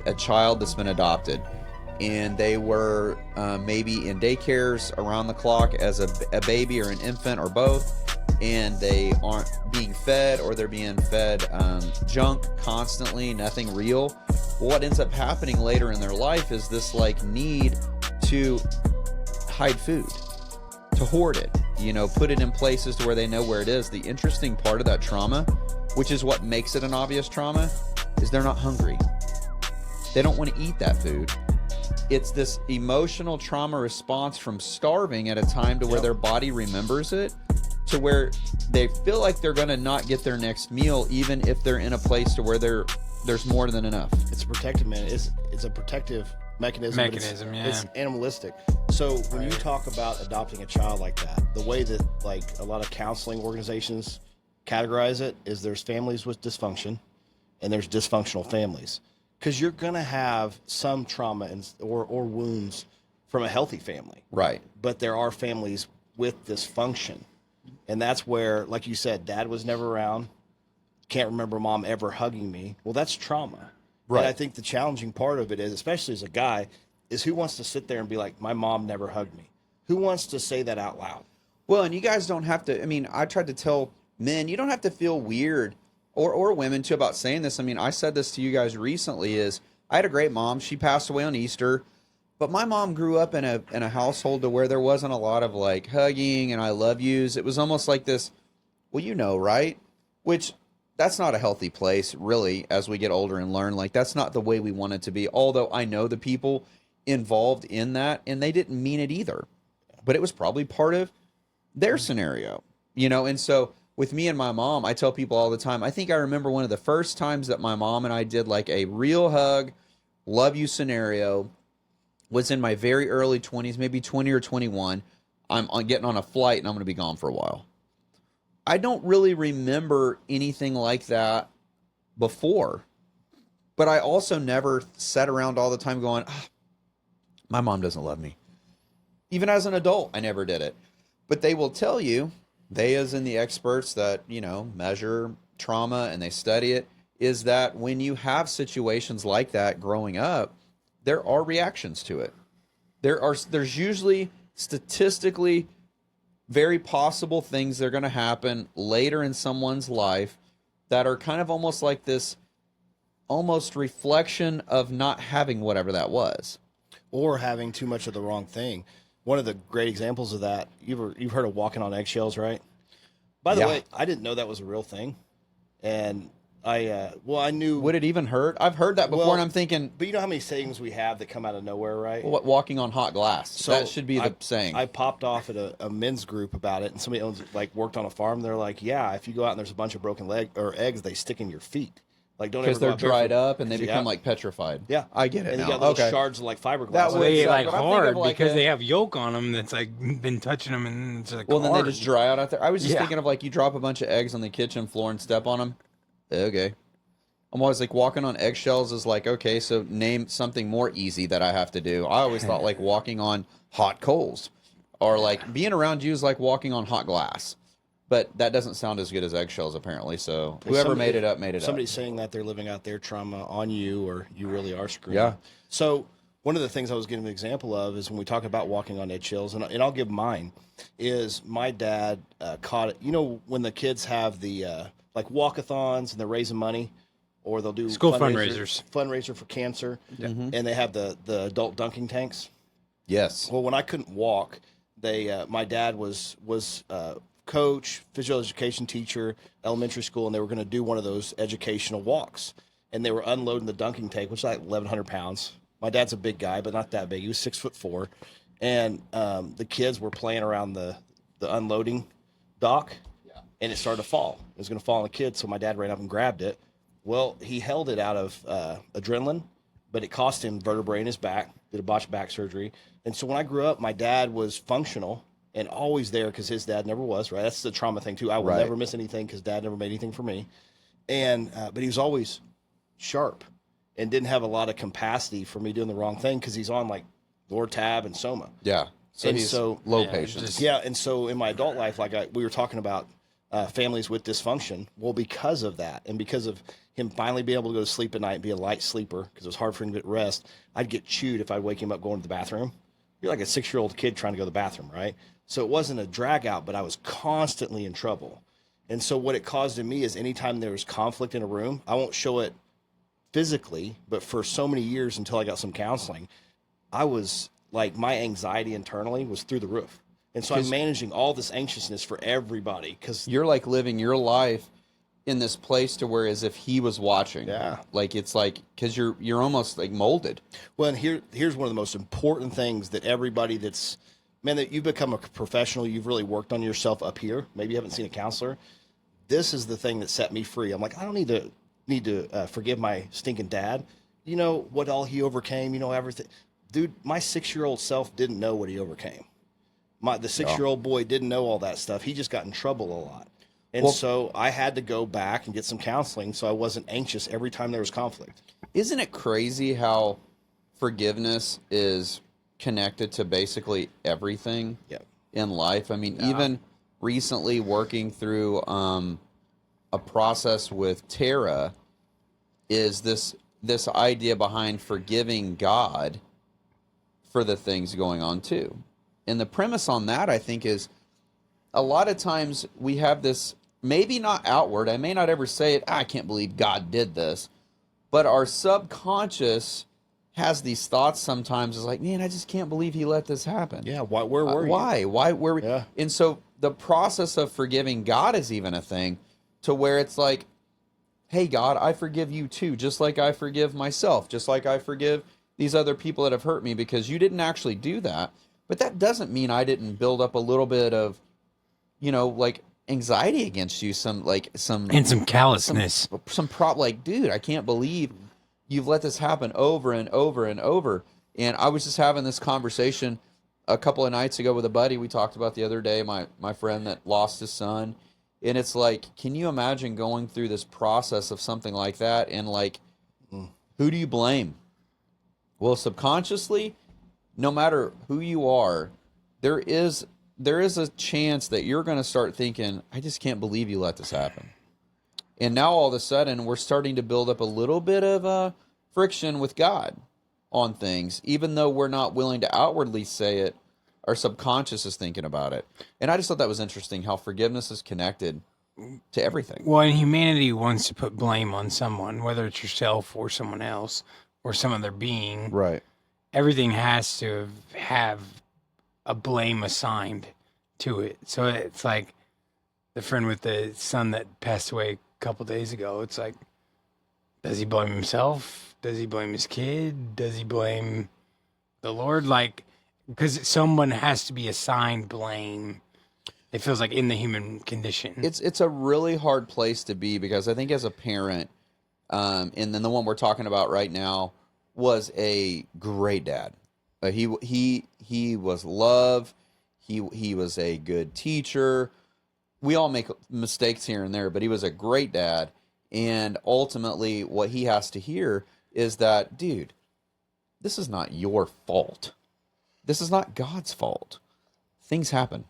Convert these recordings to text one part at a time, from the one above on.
a child that's been adopted, and they were maybe in daycares around the clock as a baby or an infant or both, and they aren't being fed, or they're being fed junk constantly, nothing real. What ends up happening later in their life is this like need to hide food, to hoard it, you know, put it in places to where they know where it is. The interesting part of that trauma, which is what makes it an obvious trauma, is they're not hungry. They don't want to eat that food. It's this emotional trauma response from starving at a time to where their body remembers it, to where they feel like they're going to not get their next meal, even if they're in a place to where there's more than enough. It's a protective it's a protective mechanism. It's animalistic. So when you talk about adopting a child like that, the way that like a lot of counseling organizations categorize it is there's families with dysfunction and there's dysfunctional families, because you're going to have some trauma or wounds from a healthy family. Right. But there are families with dysfunction. And that's where, like you said, dad was never around. Can't remember mom ever hugging me. Well, that's trauma. Right. And I think the challenging part of it is, especially as a guy, is who wants to sit there and be like, my mom never hugged me? Who wants to say that out loud? Well, and you guys don't have to, I mean, I tried to tell men, you don't have to feel weird, or women too, about saying this. I mean, I said this to you guys recently, is I had a great mom. She passed away on Easter, but my mom grew up in a household to where there wasn't a lot of like hugging and I love yous. It was almost like this, well, you know, right? Which that's not a healthy place, really, as we get older and learn. Like, that's not the way we want it to be. Although I know the people involved in that, and they didn't mean it either. But it was probably part of their scenario, you know? And so with me and my mom, I tell people all the time, I think I remember one of the first times that my mom and I did like a real hug, love you scenario was in my very early 20s, maybe 20 or 21. I'm getting on a flight and I'm going to be gone for a while. I don't really remember anything like that before, but I also never sat around all the time going, my mom doesn't love me. Even as an adult, I never did it. But they will tell you, they as in the experts that, you know, measure trauma and they study it, is that when you have situations like that growing up, there are reactions to it. There's usually statistically very possible things that are going to happen later in someone's life that are kind of almost like this almost reflection of not having whatever that was. Or having too much of the wrong thing. One of the great examples of that, you've heard of walking on eggshells, right? By the way, I didn't know that was a real thing. And I knew... Would it even hurt? I've heard that before, and I'm thinking... But you know how many sayings we have that come out of nowhere, right? Well, walking on hot glass. So that should be the saying. I popped off at a men's group about it, and somebody owns, like, worked on a farm. They're like, yeah, if you go out and there's a bunch of broken eggs, they stick in your feet. Like, don't ever because they're dried up and they become like petrified. Yeah, I get it. And now. you got little shards of like fiberglass. That way, like hard because they have yolk on them. That's like been touching them and it's like. Well, hard. then they just dry out there. I was just thinking of like you drop a bunch of eggs on the kitchen floor and step on them. Okay, I'm always like walking on eggshells is like okay. So name something more easy that I have to do. I always thought like walking on hot coals, or like being around you is like walking on hot glass. But that doesn't sound as good as eggshells, apparently. So whoever made it up, made it up. Somebody's saying that they're living out their trauma on you, or you really are screwed. Yeah. So one of the things I was giving an example of is when we talk about walking on eggshells, and I'll give mine, is my dad caught it. You know, when the kids have the like walkathons and they're raising money, or they'll do school fundraiser for cancer, and they have the adult dunking tanks. Yes. Well, when I couldn't walk, my dad was coach, physical education teacher, elementary school, and they were going to do one of those educational walks. And they were unloading the dunking tank, which is like 1,100 pounds. My dad's a big guy, but not that big. He was 6'4". And the kids were playing around the unloading dock, and it started to fall. It was going to fall on the kids, so my dad ran up and grabbed it. Well, he held it out of adrenaline, but it cost him vertebrae in his back, did a botched back surgery. And so when I grew up, my dad was functional and always there because his dad never was, right? That's the trauma thing, too. I will never miss anything because dad never made anything for me. And but he was always sharp and didn't have a lot of capacity for me doing the wrong thing because he's on, like, Lortab and Soma. Yeah. So and he's so low patience. Yeah, and so in my adult life, like we were talking about families with dysfunction. Well, because of that, and because of him finally being able to go to sleep at night and be a light sleeper, because it was hard for him to get rest, I'd get chewed if I'd wake him up going to the bathroom. You're like a 6-year-old kid trying to go to the bathroom, right? So it wasn't a drag out, but I was constantly in trouble. And so what it caused in me is anytime there was conflict in a room, I won't show it physically, but for so many years until I got some counseling, I was like, my anxiety internally was through the roof. And so I'm managing all this anxiousness for everybody, because you're like living your life in this place to where as if he was watching. Yeah. Like, it's like, because you're almost like molded. Well, and here's one of the most important things that everybody that's, man, that you've become a professional, you've really worked on yourself up here. Maybe you haven't seen a counselor. This is the thing that set me free. I'm like, I don't need to forgive my stinking dad. You know what all he overcame, you know, everything. Dude, my 6-year-old self didn't know what he overcame. The 6-year-old boy didn't know all that stuff. He just got in trouble a lot. And so I had to go back and get some counseling so I wasn't anxious every time there was conflict. Isn't it crazy how forgiveness is connected to basically everything in life? I mean, even recently working through a process with Tara is this idea behind forgiving God for the things going on too. And the premise on that, I think, is a lot of times we have this, maybe not outward, I may not ever say it, I can't believe God did this, but our subconscious has these thoughts sometimes. It's like, man, I just can't believe he let this happen. Yeah, where were you? Why were we? Yeah. And so the process of forgiving God is even a thing to where it's like, hey, God, I forgive you too, just like I forgive myself, just like I forgive these other people that have hurt me, because you didn't actually do that. But that doesn't mean I didn't build up a little bit of, you know, like anxiety against you, some callousness, like, dude, I can't believe you've let this happen over and over and over. And I was just having this conversation a couple of nights ago with a buddy we talked about the other day, my friend that lost his son. And it's like, can you imagine going through this process of something like that? And like, who do you blame? Well, subconsciously, no matter who you are, there is a chance that you're going to start thinking, I just can't believe you let this happen. And now all of a sudden, we're starting to build up a little bit of friction with God on things, even though we're not willing to outwardly say it. Our subconscious is thinking about it. And I just thought that was interesting, how forgiveness is connected to everything. Well, and humanity wants to put blame on someone, whether it's yourself or someone else or some other being. Right. Everything has to have a blame assigned to it. So it's like the friend with the son that passed away a couple days ago. It's like, does he blame himself? Does he blame his kid? Does he blame the Lord? Like, because someone has to be assigned blame. It feels like in the human condition. It's a really hard place to be, because I think as a parent, and then the one we're talking about right now was a great dad. He was love. He was a good teacher. We all make mistakes here and there, but he was a great dad. And ultimately, what he has to hear is that, dude, this is not your fault. This is not God's fault. Things happen.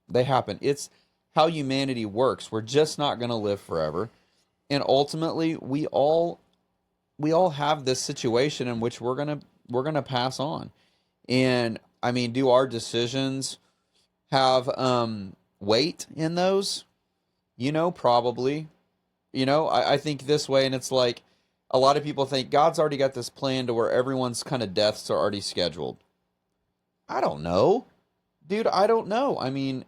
They happen. It's how humanity works. We're just not going to live forever. And ultimately, we all have this situation in which we're going to pass on. And I mean, do our decisions have weight in those? You know, probably. You know, I think this way, and it's like a lot of people think God's already got this plan to where everyone's kind of deaths are already scheduled. I don't know. Dude, I don't know. I mean,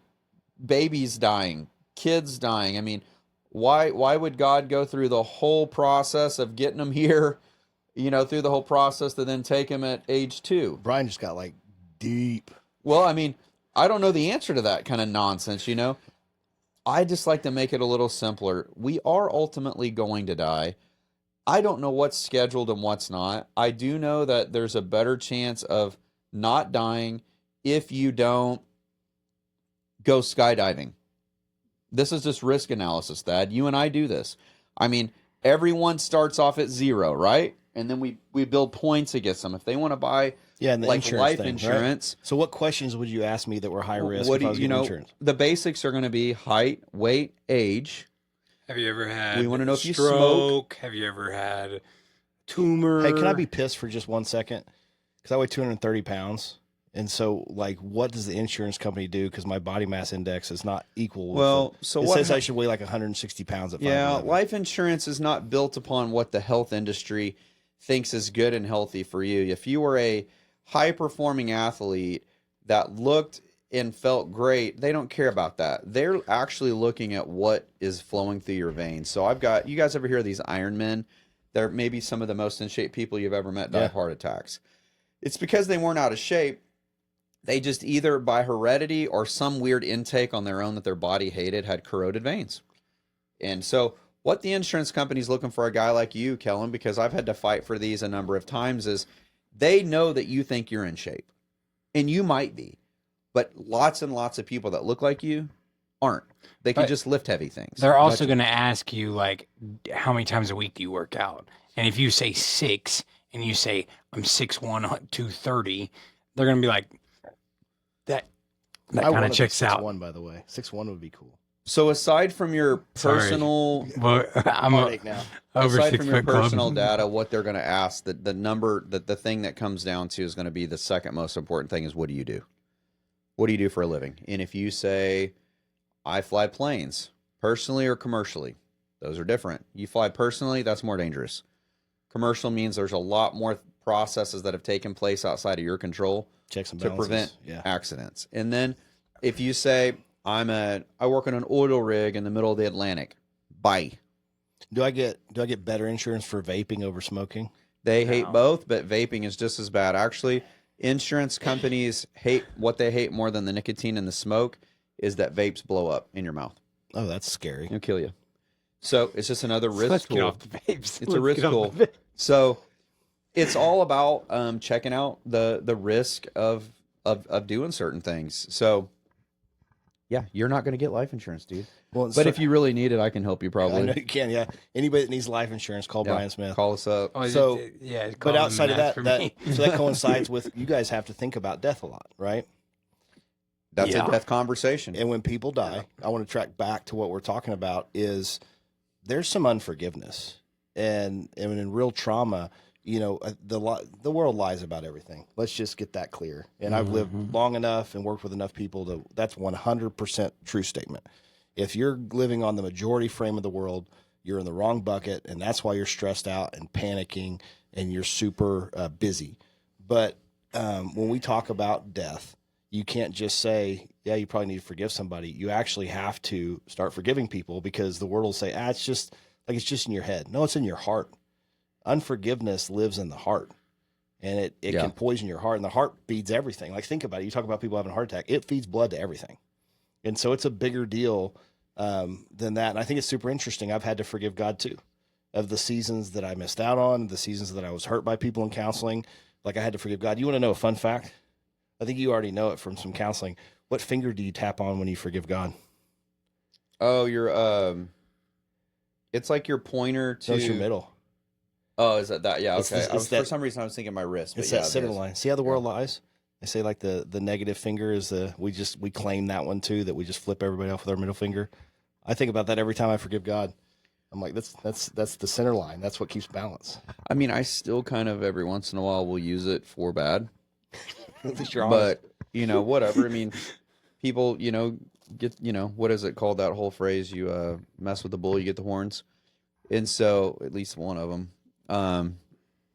babies dying, kids dying. I mean, why would God go through the whole process of getting them here, you know, through the whole process to then take them at age 2? Bryan just got like deep. Well, I mean, I don't know the answer to that kind of nonsense, you know. I just like to make it a little simpler. We are ultimately going to die. I don't know what's scheduled and what's not. I do know that there's a better chance of not dying if you don't go skydiving. This is just risk analysis, Thad. You and I do this. I mean, everyone starts off at 0, right? and then we build points against them. If they want to buy Yeah, and the like insurance life thing, right? insurance, So what questions would you ask me that were high risk what if do I was you getting know? insurance? The basics are going to be height, weight, age. Have you ever had We wanna know if you stroke? Have you ever had tumor? Hey, can I be pissed for just 1 second? Because I weigh 230 pounds. And so, like, what does the insurance company do? Because my body mass index is not equal. With Well, so it what says I should weigh like 160 pounds at 5'11". Yeah, life insurance is not built upon what the health industry thinks is good and healthy for you. If you were a high-performing athlete that looked and felt great, they don't care about that. They're actually looking at what is flowing through your veins. So I've got, you guys ever hear of these Iron Men? They're maybe some of the most in shape people you've ever met die of heart attacks. It's because they weren't out of shape. They just either by heredity or some weird intake on their own that their body hated had corroded veins. And so what the insurance company's looking for a guy like you, Kellen, because I've had to fight for these a number of times, is they know that you think you're in shape. And you might be. But lots and lots of people that look like you aren't. They can just lift heavy things. They're also going to ask you, like, how many times a week do you work out? And if you say 6 and you say, I'm 6'1", 230, they're going to be like, that kind of checks out. 6'1", by the way. 6'1" would be cool. So aside from your personal, well, I'm Heartache now. over aside 6 from your foot club. personal data, what they're going to ask, the number, the thing that comes down to is going to be the second most important thing is what do you do? What do you do for a living? And if you say, I fly planes, personally or commercially, those are different. You fly personally, that's more dangerous. Commercial means there's a lot more processes that have taken place outside of your control Checks and to balances. prevent accidents. And then if you say, I work on an oil rig in the middle of the Atlantic, bye. Do I get better insurance for vaping over smoking? They hate both, but vaping is just as bad. Actually, insurance companies hate, what they hate more than the nicotine and the smoke is that vapes blow up in your mouth. Oh, that's scary. It'll kill you. So it's just another risk Let's tool. get off the vapes. It's a risk tool. So it's all about checking out the risk of doing certain things. So yeah, you're not going to get life insurance, dude. Well, But if you really need it, I can help you probably. I know you can, yeah. Anybody that needs life insurance, call Bryan Smith. Call us up. Oh, So, yeah, But outside of that, for me. so that coincides with you guys have to think about death a lot, right? That's Yeah. a death conversation. And when people die, I want to track back to what we're talking about is there's some unforgiveness. And in real trauma, you know, the world lies about everything. Let's just get that clear. And I've lived long enough and worked with enough people to, that's 100% true statement. If you're living on the majority frame of the world, you're in the wrong bucket, and that's why you're stressed out and panicking and you're super busy. But when we talk about death, you can't just say, yeah, you probably need to forgive somebody. You actually have to start forgiving people because the world will say, it's just like, it's just in your head. No, it's in your heart. Unforgiveness lives in the heart, and it can poison your heart, and the heart feeds everything. Like, think about it. You talk about people having a heart attack. It feeds blood to everything. And so it's a bigger deal than that. And I think it's super interesting. I've had to forgive God too, of the seasons that I missed out on, the seasons that I was hurt by people in counseling. Like, I had to forgive God. You want to know a fun fact? I think you already know it from some counseling. What finger do you tap on when you forgive God? Oh, your it's like your pointer to. No, it's your middle. Oh, is that? Yeah, It's okay. this- For some reason, I was thinking my wrist. It's but that it center is. line. See how the world lies? They say like the negative finger is we claim that one too, that we just flip everybody off with our middle finger. I think about that every time I forgive God. I'm like, that's the center line. That's what keeps balance. I mean, I still kind of every once in a while will use it for bad. At least you're honest. But you know, whatever. I mean, people, get what is it called? That whole phrase: you mess with the bull, you get the horns. And so, at least one of them.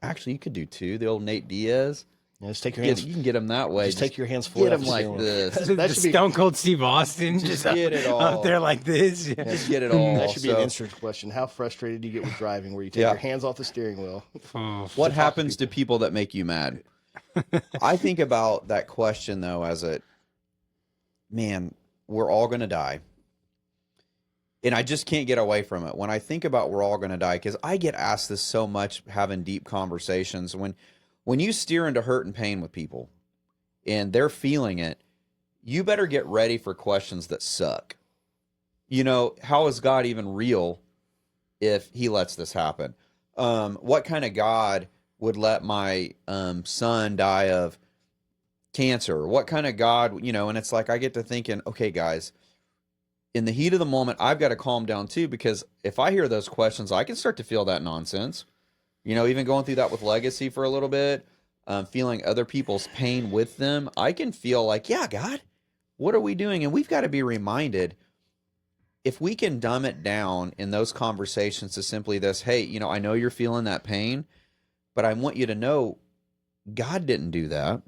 Actually, you could do two. The old Nate Diaz. Yeah, just take your hands. You can get him that way. Just take your hands Get forward. him like this. That should be Stone Cold Steve Austin just get it all. up there like this. Yeah. Just get it all. that should be an So, insurance question. How frustrated do you get with driving, where you take Yeah. your hands off the steering wheel? what happens to people that make you mad? I think about that question though as man, we're all going to die. And I just can't get away from it. When I think about we're all going to die, because I get asked this so much having deep conversations. When you steer into hurt and pain with people and they're feeling it, you better get ready for questions that suck. How is God even real if he lets this happen? what kind of God would let my son die of cancer? What kind of God, and it's like I get to thinking, okay, guys, in the heat of the moment, I've got to calm down too, because if I hear those questions, I can start to feel that nonsense. Even going through that with legacy for a little bit, feeling other people's pain with them, I can feel like, yeah, God, what are we doing? And we've got to be reminded, if we can dumb it down in those conversations to simply this, hey, I know you're feeling that pain, but I want you to know God didn't do that.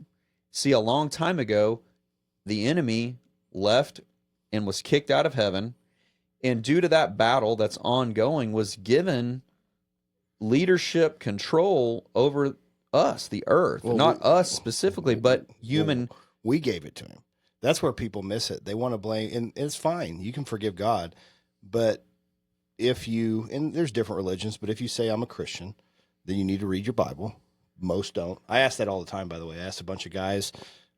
See, a long time ago, the enemy left and was kicked out of heaven. And due to that battle that's ongoing, was given leadership control over us, the earth. Well, Not us specifically, but human. We gave it to him. That's where people miss it. They want to blame, and it's fine. You can forgive God. But if you, and there's different religions, but if you say I'm a Christian, then you need to read your Bible. Most don't. I ask that all the time, by the way. I ask a bunch of guys,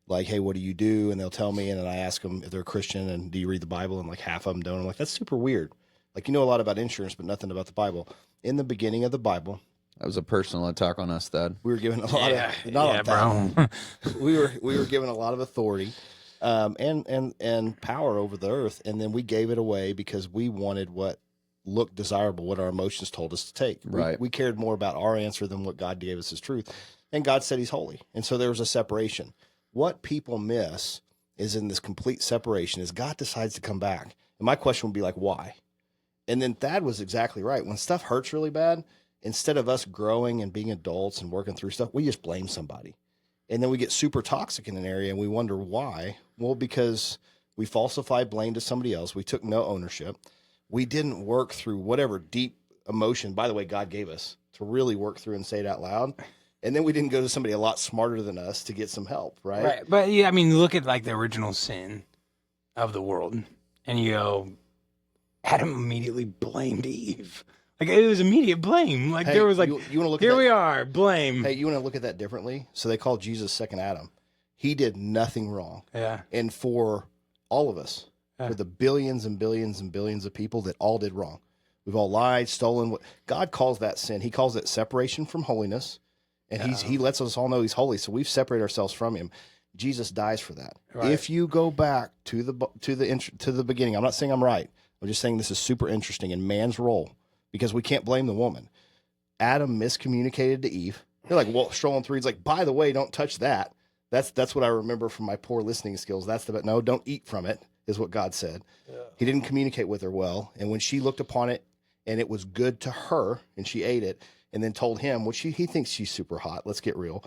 like, hey, what do you do? And they'll tell me, and then I ask them if they're a Christian, and do you read the Bible? And like half of them don't. I'm like, that's super weird. Like, you know a lot about insurance, but nothing about the Bible. In the beginning of the Bible, That was a personal attack on us, Thad. we were given a lot of, not on that. we were given a lot of authority, and power over the earth, and then we gave it away because we wanted what looked desirable, what our emotions told us to take. Right. We cared more about our answer than what God gave us as truth. And God said he's holy. And so there was a separation. What people miss is in this complete separation is God decides to come back. And my question would be like, why? And then Thad was exactly right. When stuff hurts really bad, instead of us growing and being adults and working through stuff, we just blame somebody. And then we get super toxic in an area and we wonder why. Well, because we falsified blame to somebody else. We took no ownership. We didn't work through whatever deep emotion, by the way, God gave us to really work through and say it out loud. And then we didn't go to somebody a lot smarter than us to get some help, right? Right. But yeah, I mean, look at like the original sin of the world, and you go, Adam immediately blamed Eve. Like it was immediate blame. Like Hey, there was like, you want to look here at that, we are, blame. Hey, you want to look at that differently? So they called Jesus second Adam. He did nothing wrong. Yeah. And for all of us, Yeah. for the billions and billions and billions of people that all did wrong, we've all lied, stolen. God calls that sin. He calls it separation from holiness. And he lets us all know he's holy. So we've separated ourselves from him. Jesus dies for that. Right. If you go back to the beginning, I'm not saying I'm right. I'm just saying this is super interesting in man's role, because we can't blame the woman. Adam miscommunicated to Eve. They're like, well, strolling through. He's like, by the way, don't touch that. That's what I remember from my poor listening skills. No, don't eat from it, is what God said. Yeah. He didn't communicate with her well. And when she looked upon it and it was good to her and she ate it, and then told him, which he thinks she's super hot. Let's get real.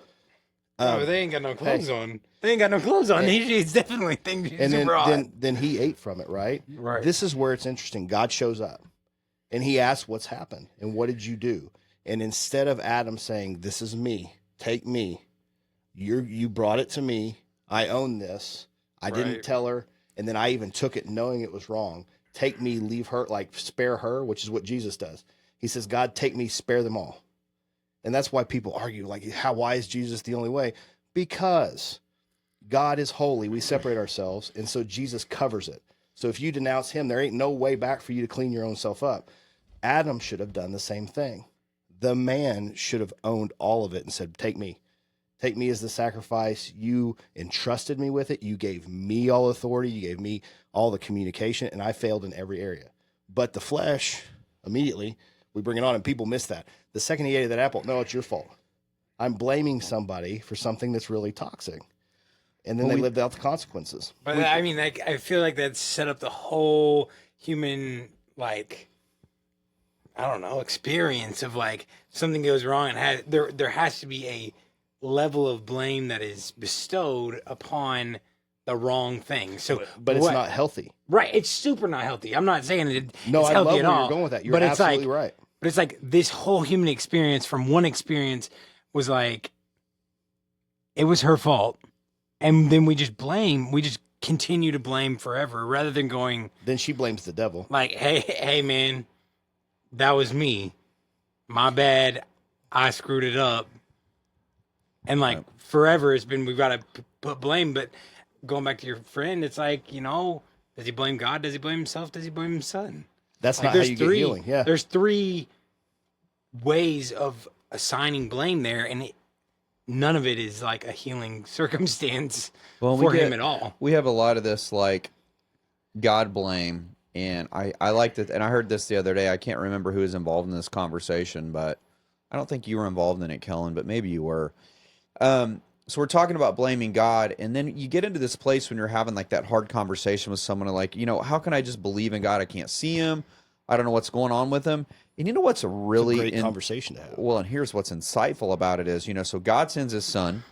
But they ain't got no clothes on. They ain't got no clothes on. He's definitely thinks she's super hot. Then he ate from it, right? Right. This is where it's interesting. God shows up, and he asks, what's happened? And what did you do? And instead of Adam saying, this is me, take me, you brought it to me, I own this, I didn't tell her, and then I even took it knowing it was wrong. Take me, leave her, like spare her, which is what Jesus does. He says, God, take me, spare them all. And that's why people argue, like, why is Jesus the only way? Because God is holy. We separate ourselves. And so Jesus covers it. So if you denounce him, there ain't no way back for you to clean your own self up. Adam should have done the same thing. The man should have owned all of it and said, take me. Take me as the sacrifice. You entrusted me with it. You gave me all authority. You gave me all the communication, and I failed in every area. But the flesh, immediately, we bring it on, and people miss that. The second he ate of that apple, no, it's your fault. I'm blaming somebody for something that's really toxic. And then they lived out the consequences. But I mean, like, I feel like that set up the whole human, like, I don't know, experience of like something goes wrong and there has to be a level of blame that is bestowed upon the wrong thing. So, but it's not healthy. Right. It's super not healthy. I'm not saying it's I healthy love at where all. you're going with that. You're but absolutely it's like, right. But it's like this whole human experience from one experience was like, it was her fault. And then we just continue to blame forever rather than going. Then she blames the devil. Like, hey, man, that was me. My bad. I screwed it up. And like forever it's been, we've got to put blame. But going back to your friend, it's like, does he blame God? Does he blame himself? Does he blame his son? That's like, not how you get healing. Yeah. There's three ways of assigning blame there, and none of it is like a healing circumstance for him at all. We have a lot of this like God blame, and I liked it, and I heard this the other day. I can't remember who was involved in this conversation, but I don't think you were involved in it, Kellen, but maybe you were. So we're talking about blaming God, and then you get into this place when you're having like that hard conversation with someone like, how can I just believe in God? I can't see him. I don't know what's going on with him. And you know what's really great conversation to have. Well, and here's what's insightful about it is, so God sends his son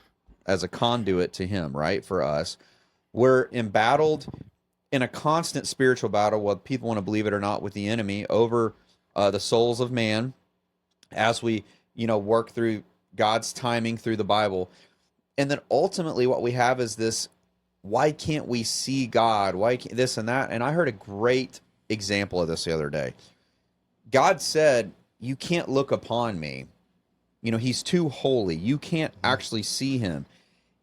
as a conduit to him, right? For us. We're embattled in a constant spiritual battle, whether people want to believe it or not, with the enemy over the souls of man as we, work through God's timing through the Bible. And then ultimately what we have is this, why can't we see God? Why can't this and that? And I heard a great example of this the other day. God said, you can't look upon me. He's too holy. You can't actually see him.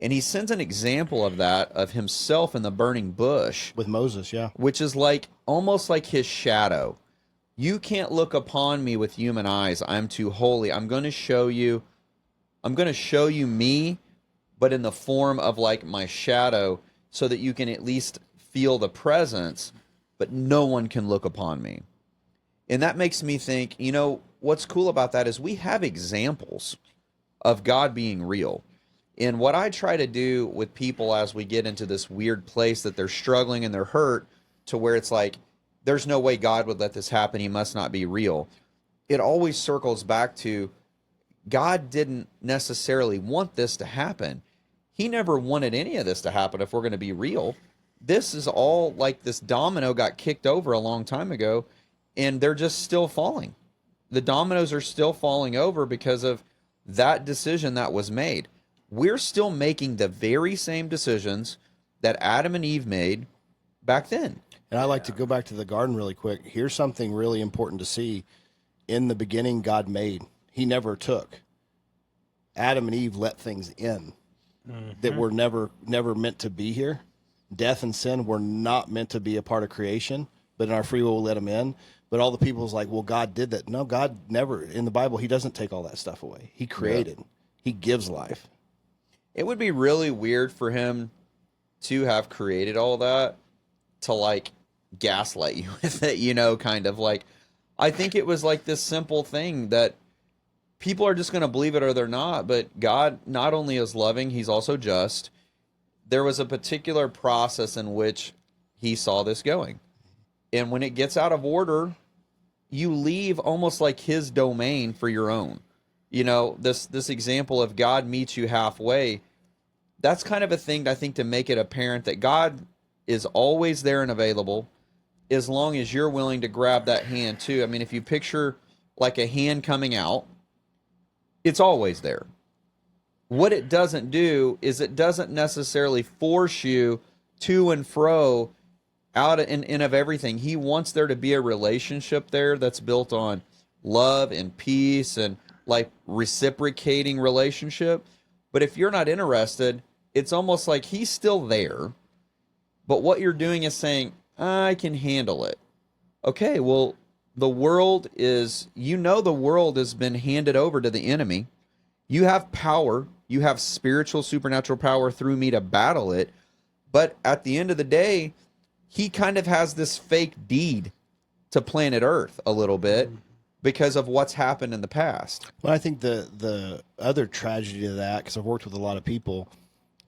And he sends an example of that, of himself in the burning bush. With Moses, yeah. Which is like, almost like his shadow. You can't look upon me with human eyes. I'm too holy. I'm going to show you me, but in the form of like my shadow, so that you can at least feel the presence, but no one can look upon me. And that makes me think, what's cool about that is we have examples of God being real. And what I try to do with people as we get into this weird place that they're struggling and they're hurt, to where it's like, there's no way God would let this happen. He must not be real. It always circles back to, God didn't necessarily want this to happen. He never wanted any of this to happen, if we're going to be real. This is all like this domino got kicked over a long time ago, and they're just still falling. The dominoes are still falling over because of that decision that was made. We're still making the very same decisions that Adam and Eve made back then. And I like to go back to the garden really quick. Here's something really important to see. In the beginning, God made. He never took. Adam and Eve let things in that were never meant to be here. Death and sin were not meant to be a part of creation, but in our free will, we let them in. But all the people's like, well, God did that. No, God never. In the Bible, he doesn't take all that stuff away. He created. Yeah. He gives life. It would be really weird for him to have created all that to like gaslight you with it, kind of like, I think it was like this simple thing that people are just going to believe it or they're not. But God not only is loving, he's also just. There was a particular process in which he saw this going. And when it gets out of order, you leave almost like his domain for your own. This example of God meets you halfway, that's kind of a thing, I think, to make it apparent that God is always there and available as long as you're willing to grab that hand too. I mean, if you picture like a hand coming out, it's always there. What it doesn't do is it doesn't necessarily force you to and fro out in of everything. He wants there to be a relationship there that's built on love and peace and like reciprocating relationship. But if you're not interested, it's almost like he's still there. But what you're doing is saying, I can handle it. Okay, well, the world has been handed over to the enemy. You have power. You have spiritual, supernatural power through me to battle it. But at the end of the day, he kind of has this fake deed to planet Earth a little bit because of what's happened in the past. Well, I think the other tragedy of that, because I've worked with a lot of people,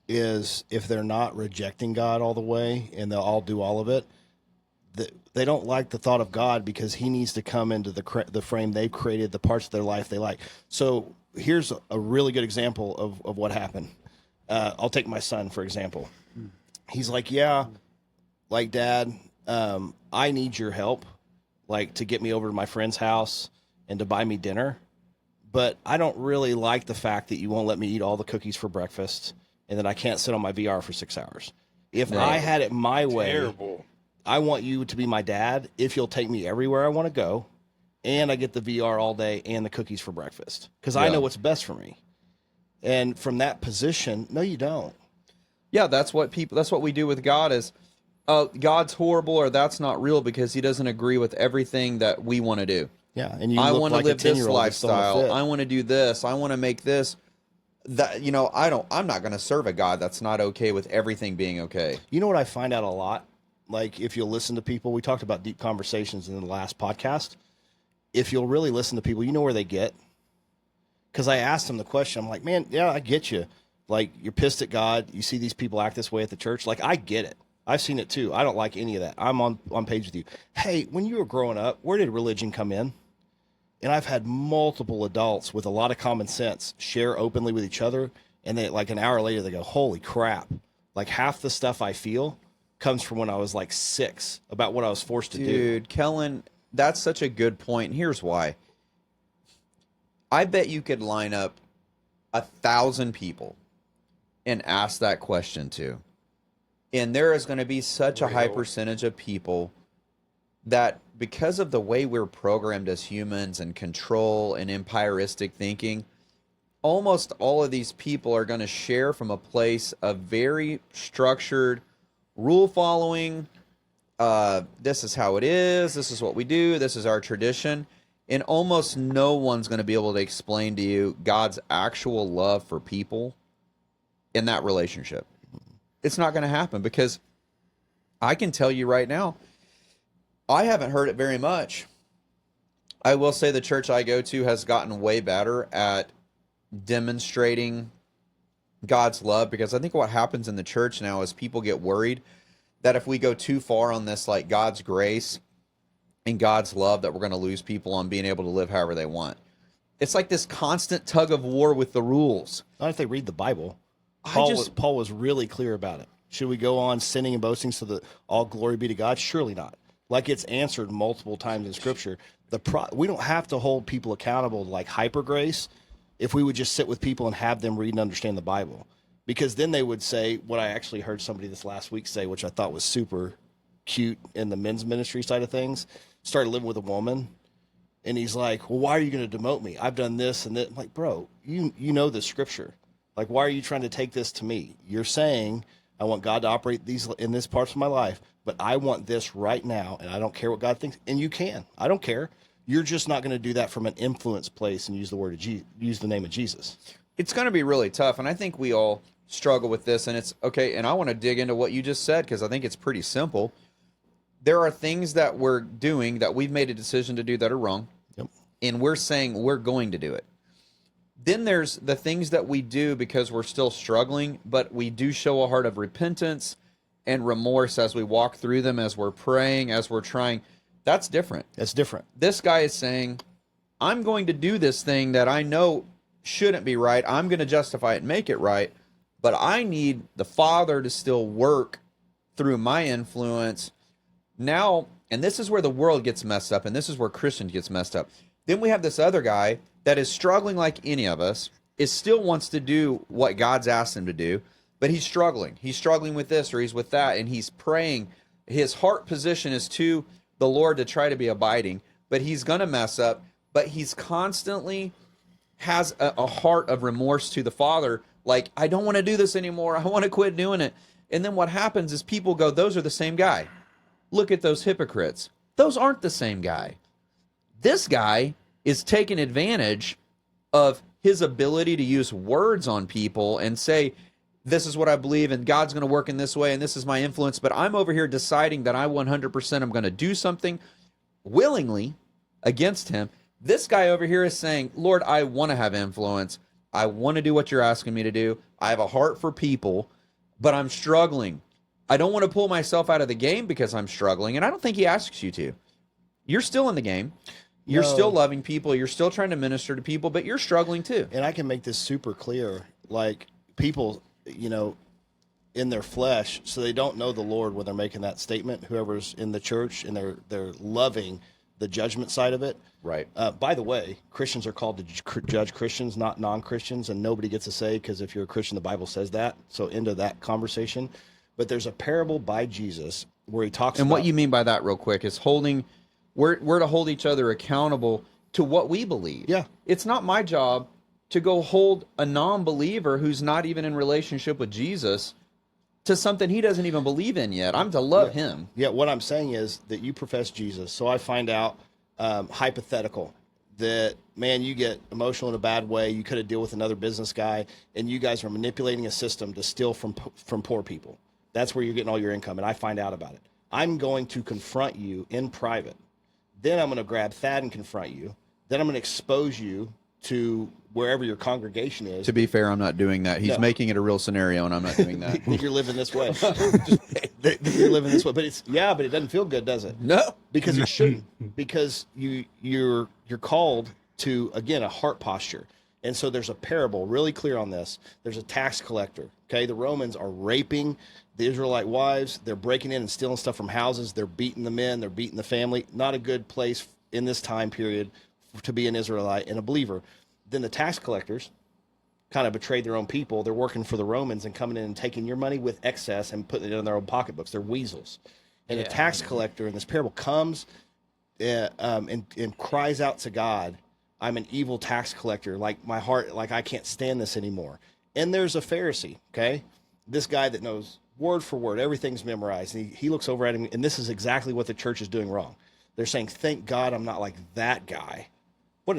is if they're not rejecting God all the way and they'll all do all of it, they don't like the thought of God because he needs to come into the frame they've created, the parts of their life they like. So here's a really good example of what happened. I'll take my son, for example. He's like, yeah, like, Dad, I need your help, like, to get me over to my friend's house and to buy me dinner. But I don't really like the fact that you won't let me eat all the cookies for breakfast and that I can't sit on my VR for 6 hours. If I had it my way, I want you to be my dad if you'll take me everywhere I want to go, and I get the VR all day and the cookies for breakfast because I know what's best for me. And from that position, no, you don't. Yeah, that's what we do with God is, God's horrible or that's not real because he doesn't agree with everything that we want to do. Yeah, and you I look want to like live a this 10-year-old that's throwing a lifestyle. fit. I want to do this. I want to make this. That I'm not going to serve a God that's not okay with everything being okay. You know what I find out a lot? Like, if you'll listen to people, we talked about deep conversations in the last podcast. If you'll really listen to people, you know where they get. Because I asked them the question. I'm like, man, yeah, I get you. Like, you're pissed at God. You see these people act this way at the church. Like, I get it. I've seen it too. I don't like any of that. I'm on page with you. Hey, when you were growing up, where did religion come in? And I've had multiple adults with a lot of common sense share openly with each other. And then like an hour later, they go, holy crap. Like half the stuff I feel comes from when I was like 6 about what I was forced to do. Dude, Kellen, that's such a good point. Here's why. I bet you could line up 1,000 people and ask that question to. And there is going to be such a high percentage of people that because of the way we're programmed as humans and control and empiristic thinking, almost all of these people are going to share from a place of very structured rule following. This is how it is. This is what we do. This is our tradition. And almost no one's going to be able to explain to you God's actual love for people in that relationship. It's not going to happen because I can tell you right now, I haven't heard it very much. I will say the church I go to has gotten way better at demonstrating God's love, because I think what happens in the church now is people get worried that if we go too far on this, like God's grace and God's love, that we're going to lose people on being able to live however they want. It's like this constant tug of war with the rules. Not if they read the Bible. Paul was really clear about it. Should we go on sinning and boasting so that all glory be to God? Surely not. Like, it's answered multiple times in Scripture. We don't have to hold people accountable to like hyper grace if we would just sit with people and have them read and understand the Bible. Because then they would say what I actually heard somebody this last week say, which I thought was super cute in the men's ministry side of things. Started living with a woman, and he's like, well, why are you going to demote me? I've done this and that. I'm like, bro, you know the Scripture. Like, why are you trying to take this to me? You're saying, I want God to operate these in this parts of my life, but I want this right now, and I don't care what God thinks. And you can. I don't care. You're just not going to do that from an influence place and use the name of Jesus. It's going to be really tough, and I think we all struggle with this, and it's okay. And I want to dig into what you just said, because I think it's pretty simple. There are things that we're doing that we've made a decision to do that are wrong. Yep. And we're saying we're going to do it. Then there's the things that we do because we're still struggling, but we do show a heart of repentance and remorse as we walk through them, as we're praying, as we're trying. That's different. That's different. This guy is saying, I'm going to do this thing that I know shouldn't be right. I'm going to justify it and make it right, but I need the Father to still work through my influence. Now, and this is where the world gets messed up, and this is where Christian gets messed up. Then we have this other guy that is struggling like any of us, still wants to do what God's asked him to do, but he's struggling. He's struggling with this or he's with that, and he's praying. His heart position is to the Lord to try to be abiding, but he's going to mess up. But he's constantly has a heart of remorse to the Father, like, I don't want to do this anymore. I want to quit doing it. And then what happens is people go, those are the same guy. Look at those hypocrites. Those aren't the same guy. This guy is taking advantage of his ability to use words on people and say, this is what I believe, and God's going to work in this way, and this is my influence, but I'm over here deciding that I 100% am going to do something willingly against him. This guy over here is saying, Lord, I want to have influence. I want to do what you're asking me to do. I have a heart for people, but I'm struggling. I don't want to pull myself out of the game because I'm struggling, and I don't think he asks you to. You're still in the game. You're still loving people. You're still trying to minister to people, but you're struggling too. And I can make this super clear. Like, people, in their flesh, so they don't know the Lord when they're making that statement, whoever's in the church, and they're loving the judgment side of it. Right. By the way, Christians are called to judge Christians, not non-Christians, and nobody gets a say, because if you're a Christian, the Bible says that. So into that conversation. But there's a parable by Jesus where he talks about... And what you mean by that, real quick, is we're to hold each other accountable to what we believe. Yeah. It's not my job to go hold a non-believer who's not even in relationship with Jesus to something he doesn't even believe in yet. I'm to love him. Yeah, what I'm saying is that you profess Jesus. So I find out hypothetical that, man, you get emotional in a bad way. You could have dealt with another business guy, and you guys are manipulating a system to steal from poor people. That's where you're getting all your income, and I find out about it. I'm going to confront you in private. Then I'm going to grab Thad and confront you. Then I'm going to expose you to wherever your congregation is. To be fair, I'm not doing that. He's making it a real scenario, and I'm not doing that. You're living this way. You're living this way, but it doesn't feel good, does it? No, because it shouldn't. Because you're called to, again, a heart posture. And so there's a parable really clear on this. There's a tax collector. Okay, the Romans are raping the Israelite wives. They're breaking in and stealing stuff from houses. They're beating the men. They're beating the family. Not a good place in this time period to be an Israelite and a believer. Then the tax collectors kind of betrayed their own people. They're working for the Romans and coming in and taking your money with excess and putting it in their own pocketbooks. They're weasels. And a tax collector in this parable comes and cries out to God, I'm an evil tax collector. Like my heart, like I can't stand this anymore. And there's a Pharisee, okay? This guy that knows word for word, everything's memorized. And he looks over at him, and this is exactly what the church is doing wrong. They're saying, thank God I'm not like that guy. What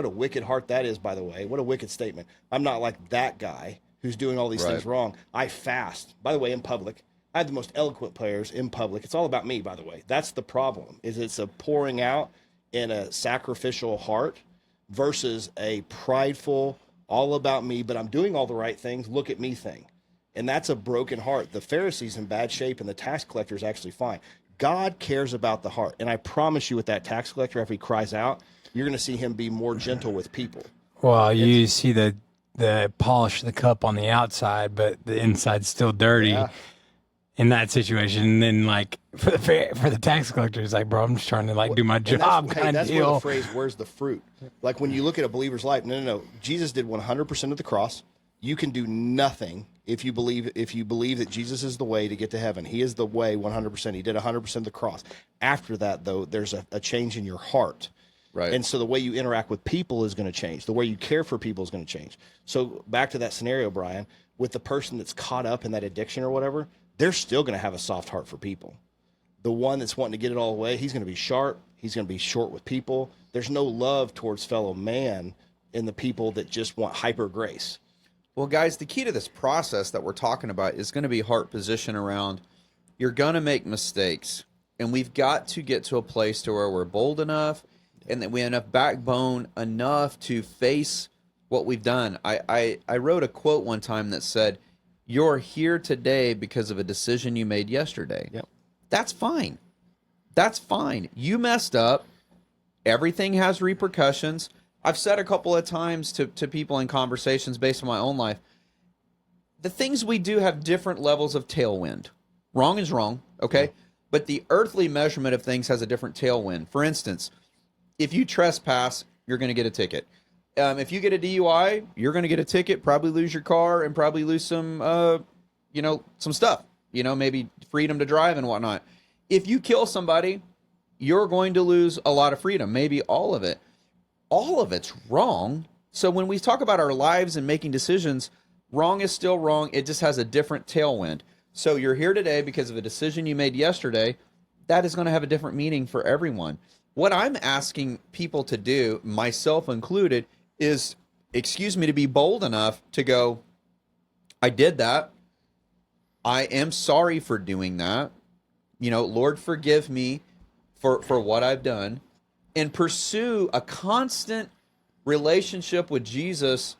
a wicked heart that is, by the way. What a wicked statement. I'm not like that guy who's doing all these things wrong. I fast. By the way, in public, I have the most eloquent prayers in public. It's all about me, by the way. That's the problem, is it's a pouring out in a sacrificial heart versus a prideful, all about me, but I'm doing all the right things, look at me thing. And that's a broken heart. The Pharisee's in bad shape, and the tax collector is actually fine. God cares about the heart. And I promise you, with that tax collector, after he cries out, you're going to see him be more gentle with people. Well, you see the polish of the cup on the outside, but the inside's still dirty in that situation. And then, like, for the tax collector, it's like, bro, I'm just trying to, like, do my job kind of that's deal. Where the phrase, where's the fruit? Like, when you look at a believer's life, no. Jesus did 100% of the cross. You can do nothing if you believe that Jesus is the way to get to heaven. He is the way 100%. He did 100% of the cross. After that, though, there's a change in your heart. Right. And so the way you interact with people is going to change. The way you care for people is going to change. So back to that scenario, Bryan, with the person that's caught up in that addiction or whatever, they're still going to have a soft heart for people. The one that's wanting to get it all away, he's going to be sharp. He's going to be short with people. There's no love towards fellow man in the people that just want hyper grace. Well, guys, the key to this process that we're talking about is going to be heart position around you're going to make mistakes. And we've got to get to a place to where we're bold enough and that we have enough backbone enough to face what we've done. I wrote a quote one time that said, you're here today because of a decision you made yesterday. Yep. That's fine. That's fine. You messed up. Everything has repercussions. I've said a couple of times to people in conversations based on my own life, the things we do have different levels of tailwind. Wrong is wrong, okay? But the earthly measurement of things has a different tailwind. For instance, if you trespass, you're going to get a ticket. If you get a DUI, you're going to get a ticket, probably lose your car, and probably lose some, some stuff. Maybe freedom to drive and whatnot. If you kill somebody, you're going to lose a lot of freedom, maybe all of it. All of it's wrong. So when we talk about our lives and making decisions, wrong is still wrong. It just has a different tailwind. So you're here today because of a decision you made yesterday. That is going to have a different meaning for everyone. What I'm asking people to do, myself included, is, to be bold enough to go, I did that. I am sorry for doing that. Lord, forgive me for what I've done. And pursue a constant relationship with Jesus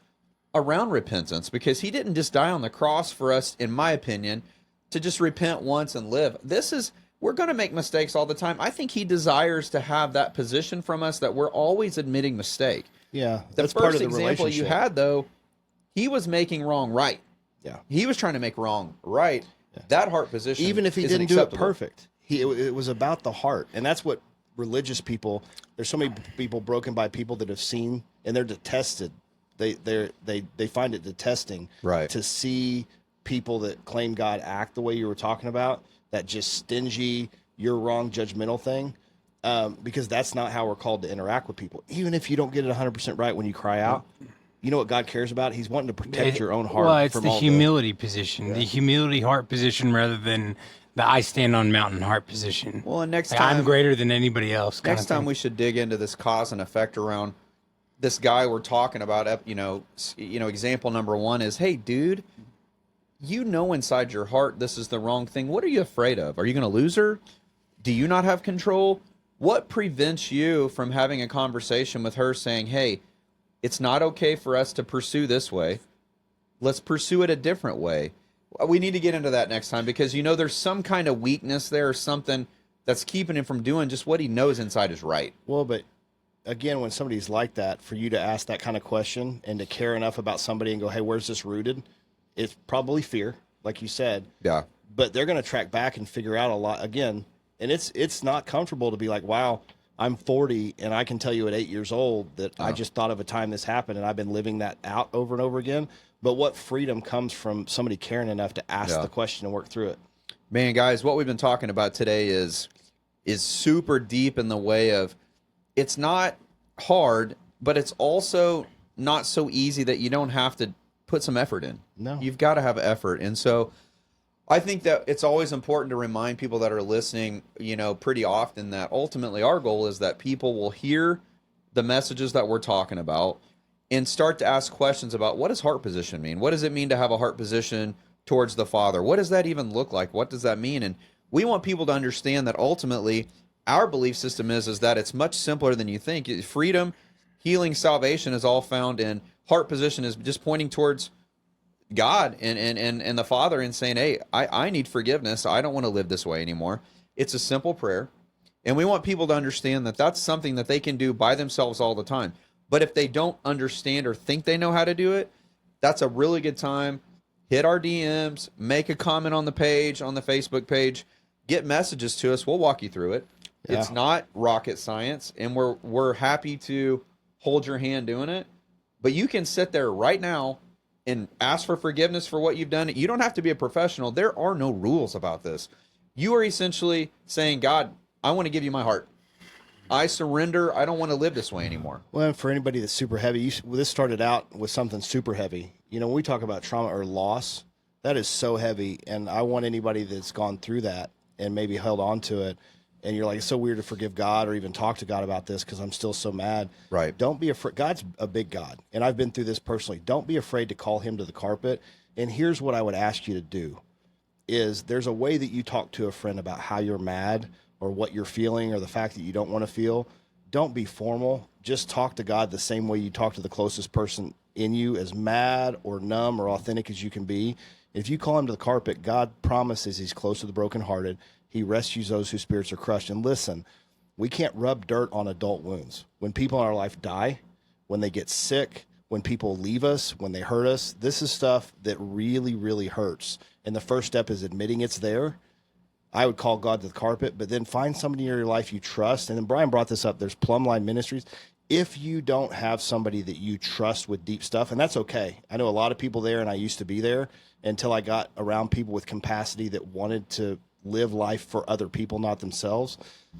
around repentance, because he didn't just die on the cross for us, in my opinion, to just repent once and live. We're going to make mistakes all the time. I think he desires to have that position from us that we're always admitting mistake. Yeah. That's part of the example you had, though, he was making wrong right. Yeah. He was trying to make wrong right. Yeah. That heart position, even if he didn't do it perfect, it was about the heart. And that's what religious people, there's so many people broken by people that have seen, and they're detested. They find it detesting to see people that claim God act the way you were talking about, that just stingy, you're wrong, judgmental thing, because that's not how we're called to interact with people. Even if you don't get it 100% right when you cry out, you know what God cares about? He's wanting to protect your own heart. Well, it's the humility position, the humility heart position, rather than the I stand on mountain heart position. Well, and next Like, time I'm greater than anybody else. Next time we should dig into this cause and effect around this guy we're talking about. Example number one is, hey, dude, you know inside your heart this is the wrong thing. What are you afraid of? Are you going to lose her? Do you not have control? What prevents you from having a conversation with her saying, hey, it's not okay for us to pursue this way. Let's pursue it a different way. We need to get into that next time because, there's some kind of weakness there or something that's keeping him from doing just what he knows inside is right. Well, but again, when somebody's like that, for you to ask that kind of question and to care enough about somebody and go, hey, where's this rooted? It's probably fear, like you said. Yeah. But they're going to track back and figure out a lot again. And it's not comfortable to be like, wow, I'm 40 and I can tell you at 8 years old that I just thought of a time this happened and I've been living that out over and over again. But what freedom comes from somebody caring enough to ask the question and work through it? Man, guys, what we've been talking about today is super deep in the way of it's not hard, but it's also not so easy that you don't have to put some effort in. No. You've got to have effort. And so I think that it's always important to remind people that are listening, pretty often that ultimately our goal is that people will hear the messages that we're talking about and start to ask questions about what does heart position mean? What does it mean to have a heart position towards the Father? What does that even look like? What does that mean? And we want people to understand that ultimately our belief system is that it's much simpler than you think. Freedom, healing, salvation is all found in heart position is just pointing towards God and the Father and saying, hey, I need forgiveness. I don't want to live this way anymore. It's a simple prayer. And we want people to understand that that's something that they can do by themselves all the time. But if they don't understand or think they know how to do it, that's a really good time. Hit our DMs, make a comment on the page, on the Facebook page, get messages to us. We'll walk you through it. Yeah. It's not rocket science, and we're happy to hold your hand doing it. But you can sit there right now and ask for forgiveness for what you've done. You don't have to be a professional. There are no rules about this. You are essentially saying, God, I want to give you my heart. I surrender. I don't want to live this way anymore. Well, and for anybody that's super heavy, this started out with something super heavy. When we talk about trauma or loss, that is so heavy. And I want anybody that's gone through that and maybe held on to it, and you're like, it's so weird to forgive God or even talk to God about this because I'm still so mad. Right. Don't be afraid. God's a big God, and I've been through this personally. Don't be afraid to call him to the carpet. And here's what I would ask you to do is there's a way that you talk to a friend about how you're mad or what you're feeling or the fact that you don't want to feel. Don't be formal. Just talk to God the same way you talk to the closest person in you, as mad or numb or authentic as you can be. If you call him to the carpet, God promises he's close to the brokenhearted. He rescues those whose spirits are crushed. And listen, we can't rub dirt on adult wounds. When people in our life die, when they get sick, when people leave us, when they hurt us, this is stuff that really, really hurts. And the first step is admitting it's there. I would call God to the carpet, but then find somebody in your life you trust. And then Bryan brought this up. There's Plumbline Ministries. If you don't have somebody that you trust with deep stuff, and that's okay. I know a lot of people there, and I used to be there until I got around people with capacity that wanted to live life for other people, not themselves.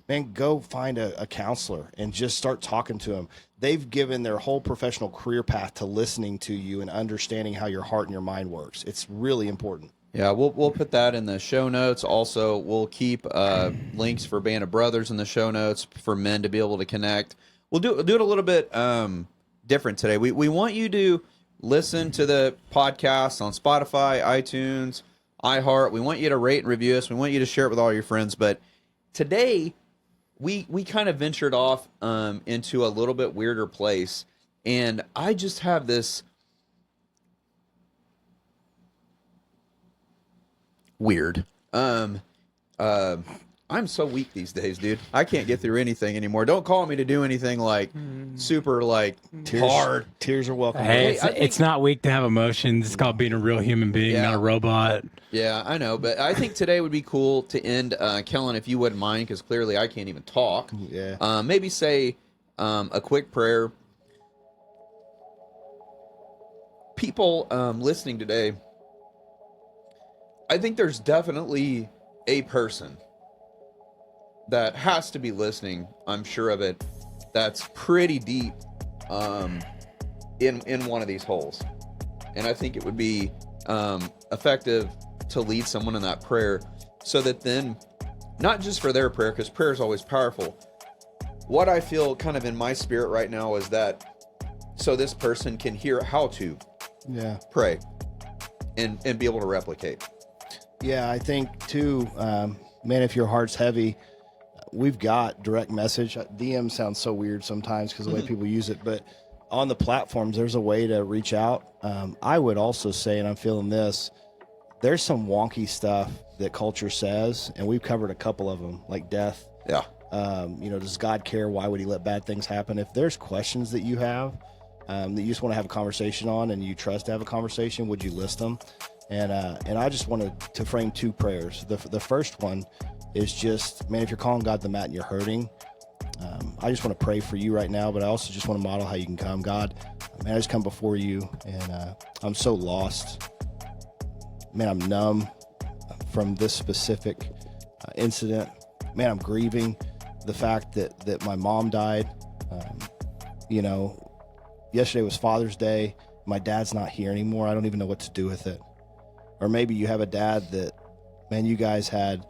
Man, go find a counselor and just start talking to them. They've given their whole professional career path to listening to you and understanding how your heart and your mind works. It's really important. Yeah, we'll put that in the show notes. Also, we'll keep links for Band of Brothers in the show notes for men to be able to connect. We'll do it a little bit different today. We want you to listen to the podcast on Spotify, iTunes, iHeart. We want you to rate and review us. We want you to share it with all your friends. But today, we kind of ventured off into a little bit weirder place. And I just have this weird. I'm so weak these days, dude. I can't get through anything anymore. Don't call me to do anything like super like hard. Tears are welcome. Hey, it's not weak to have emotions. It's called being a real human being, not a robot. Yeah, I know. But I think today would be cool to end, Kellen, if you wouldn't mind, because clearly I can't even talk. Yeah. Maybe say a quick prayer. People listening today, I think there's definitely a person that has to be listening, I'm sure of it, that's pretty deep in one of these holes. And I think it would be effective to lead someone in that prayer. so that then, not just for their prayer, because prayer is always powerful. What I feel kind of in my spirit right now is that so this person can hear how to pray and be able to replicate. Yeah, I think too, man, if your heart's heavy, we've got direct message. DM sounds so weird sometimes because the way people use it, but on the platforms, there's a way to reach out. I would also say, and I'm feeling this, there's some wonky stuff that culture says, and we've covered a couple of them, like death. Yeah. Does God care? Why would he let bad things happen? If there's questions that you have that you just want to have a conversation on and you trust to have a conversation, would you list them? And I just wanted to frame two prayers. The first one is just, man, if you're calling God the mat and you're hurting, I just want to pray for you right now, but I also just want to model how you can come. God, man, I just come before you, and I'm so lost. Man, I'm numb from this specific incident. Man, I'm grieving the fact that my mom died. Yesterday was Father's Day. My dad's not here anymore. I don't even know what to do with it. Or maybe you have a dad that, man, you guys had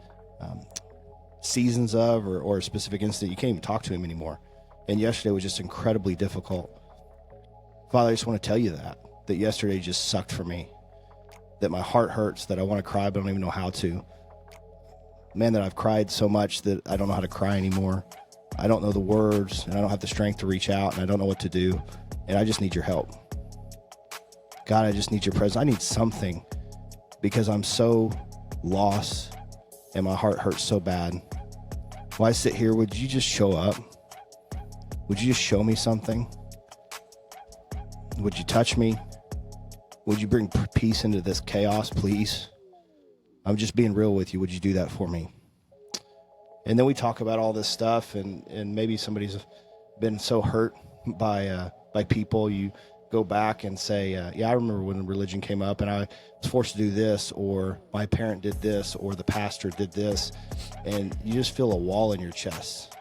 seasons of or a specific incident. You can't even talk to him anymore. And yesterday was just incredibly difficult. Father, I just want to tell you that yesterday just sucked for me. That my heart hurts, that I want to cry, but I don't even know how to. Man, that I've cried so much that I don't know how to cry anymore. I don't know the words, and I don't have the strength to reach out, and I don't know what to do. And I just need your help. God, I just need your presence. I need something because I'm so lost and my heart hurts so bad. While I sit here, would you just show up? Would you just show me something? Would you touch me? Would you bring peace into this chaos, please? I'm just being real with you. Would you do that for me? And then we talk about all this stuff, and maybe somebody's been so hurt by people. You go back and say, yeah, I remember when religion came up and I was forced to do this, or my parent did this, or the pastor did this, and you just feel a wall in your chest.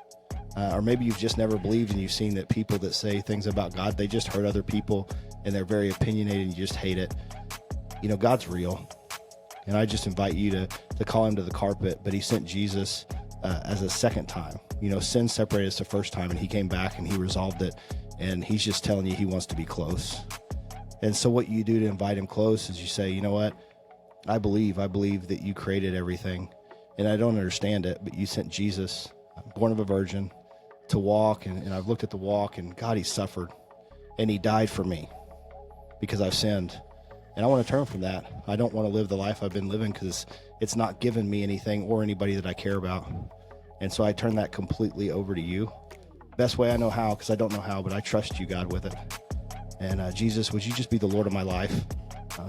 Or maybe you've just never believed, and you've seen that people that say things about God, they just hurt other people, and they're very opinionated, and you just hate it. God's real. And I just invite you to call him to the carpet, but he sent Jesus as a second time. Sin separated us the first time, and he came back and he resolved it. And he's just telling you he wants to be close. And so what you do to invite him close is you say, you know what? I believe that you created everything. And I don't understand it, but you sent Jesus, born of a virgin, to walk. And I've looked at the walk, and God, he suffered. And he died for me because I've sinned. And I want to turn from that. I don't want to live the life I've been living because it's not given me anything or anybody that I care about. And so I turn that completely over to you. Best way I know how, because I don't know how, but I trust you, God, with it. And Jesus, would you just be the Lord of my life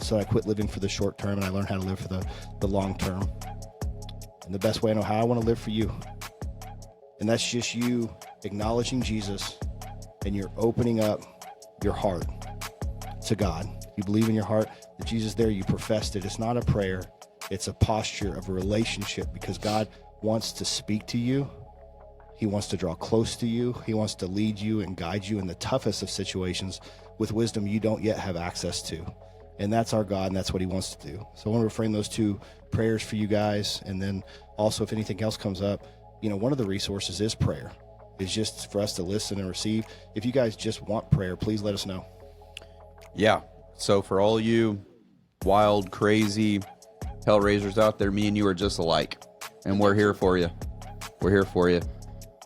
so that I quit living for the short term and I learn how to live for the long term. And the best way I know how, I want to live for you. And that's just you acknowledging Jesus, and you're opening up your heart to God. You believe in your heart that Jesus is there. You professed it. It's not a prayer. It's a posture of a relationship, because God wants to speak to you. He wants to draw close to you. He wants to lead you and guide you in the toughest of situations with wisdom you don't yet have access to. And that's our God, and that's what he wants to do. So I want to reframe those two prayers for you guys. And then also, if anything else comes up, one of the resources is prayer. It's just for us to listen and receive. If you guys just want prayer, please let us know. Yeah. So for all you wild, crazy hellraisers out there, me and you are just alike. And we're here for you. We're here for you.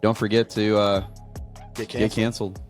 Don't forget to get canceled.